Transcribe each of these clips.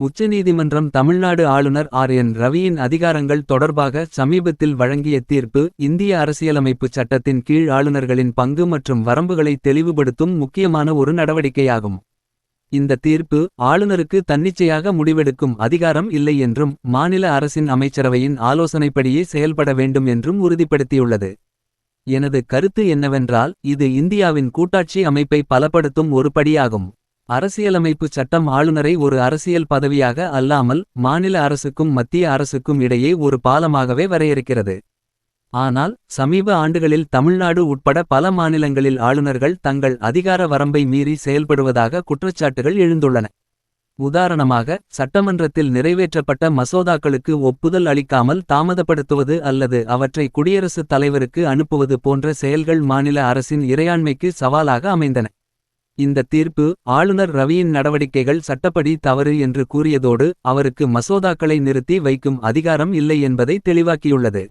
உச்சநீதிமன்றம் தமிழ்நாடு ஆளுநர் என் ரவியின் அதிகாரங்கள் தொடர்பாக சமீபத்தில் வழங்கிய தீர்ப்பு இந்திய அரசியலமைப்புச் சட்டத்தின் கீழ் ஆளுநர்களின் பங்கு மற்றும் வரம்புகளை தெளிவுபடுத்தும் முக்கியமான ஒரு நடவடிக்கையாகும். இந்த தீர்ப்பு ஆளுநருக்கு தன்னிச்சையாக முடிவெடுக்கும் அதிகாரம் இல்லை என்றும் மாநில அரசின் அமைச்சரவையின் ஆலோசனைப்படியே செயல்பட வேண்டும் என்றும் உறுதிப்படுத்தியுள்ளது. எனது கருத்து என்னவென்றால் இது இந்தியாவின் கூட்டாட்சி அமைப்பை பலப்படுத்தும் ஒரு படியாகும். அரசியலமைப்புச் சட்டம் ஆளுநரை ஒரு அரசியல் பதவியாக அல்லாமல் மாநில அரசுக்கும் மத்திய அரசுக்கும் இடையே ஒரு பாலமாகவே வரையறுக்கிறது. ஆனால் சமீப ஆண்டுகளில் தமிழ்நாடு உட்பட பல மாநிலங்களில் ஆளுநர்கள் தங்கள் அதிகார வரம்பை மீறி செயல்படுவதாக குற்றச்சாட்டுகள் எழுந்துள்ளன. உதாரணமாக சட்டமன்றத்தில் நிறைவேற்றப்பட்ட மசோதாக்களுக்கு ஒப்புதல் அளிக்காமல் தாமதப்படுத்துவது அல்லது அவற்றை குடியரசுத் தலைவருக்கு அனுப்புவது போன்ற செயல்கள் மாநில அரசின் இறையாண்மைக்கு சவாலாக அமைந்தன. இந்த தீர்ப்பு ஆளுநர் ரவியின் நடவடிக்கைகள் சட்டப்படி தவறு என்று கூறியதோடு அவருக்கு மசோதாக்களை நிறுத்தி வைக்கும் அதிகாரம் இல்லை என்பதை தெளிவாக்கியுள்ளது.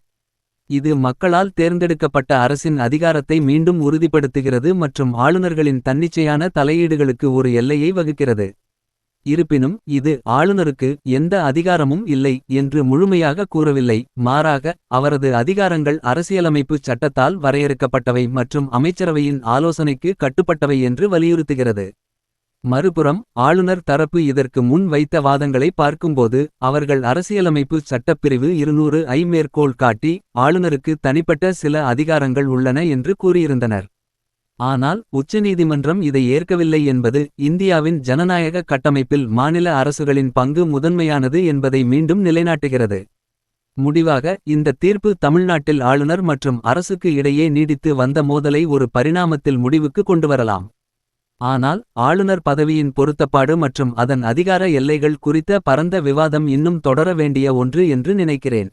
இது மக்களால் தேர்ந்தெடுக்கப்பட்ட அரசின் அதிகாரத்தை மீண்டும் உறுதிப்படுத்துகிறது மற்றும் ஆளுநர்களின் தன்னிச்சையான தலையீடுகளுக்கு ஒரு எல்லையை வகுக்கிறது. இருப்பினும் இது ஆளுநருக்கு எந்த அதிகாரமும் இல்லை என்று முழுமையாக கூறவில்லை. மாறாக அவரது அதிகாரங்கள் அரசியலமைப்புச் சட்டத்தால் வரையறுக்கப்பட்டவை மற்றும் அமைச்சரவையின் ஆலோசனைக்கு கட்டுப்பட்டவை என்று வலியுறுத்துகிறது. மறுபுறம் ஆளுநர் தரப்பு இதற்கு முன் வைத்த வாதங்களை பார்க்கும்போது அவர்கள் அரசியலமைப்புச் சட்டப்பிரிவு 200 மேற்கோள் காட்டி ஆளுநருக்கு தனிப்பட்ட சில அதிகாரங்கள் உள்ளன என்று கூறியிருந்தனர். ஆனால் உச்சநீதிமன்றம் இதை ஏற்கவில்லை என்பது இந்தியாவின் ஜனநாயக கட்டமைப்பில் மாநில அரசுகளின் பங்கு முதன்மையானது என்பதை மீண்டும் நிலைநாட்டுகிறது. முடிவாக இந்த தீர்ப்பு தமிழ்நாட்டில் ஆளுநர் மற்றும் அரசுக்கு இடையே நீடித்து வந்த மோதலை ஒரு பரிணாமத்தில் முடிவுக்கு கொண்டுவரலாம். ஆனால் ஆளுநர் பதவியின் பொருத்தப்பாடு மற்றும் அதன் அதிகார எல்லைகள் குறித்த பரந்த விவாதம் இன்னும் தொடர வேண்டிய ஒன்று என்று நினைக்கிறேன்.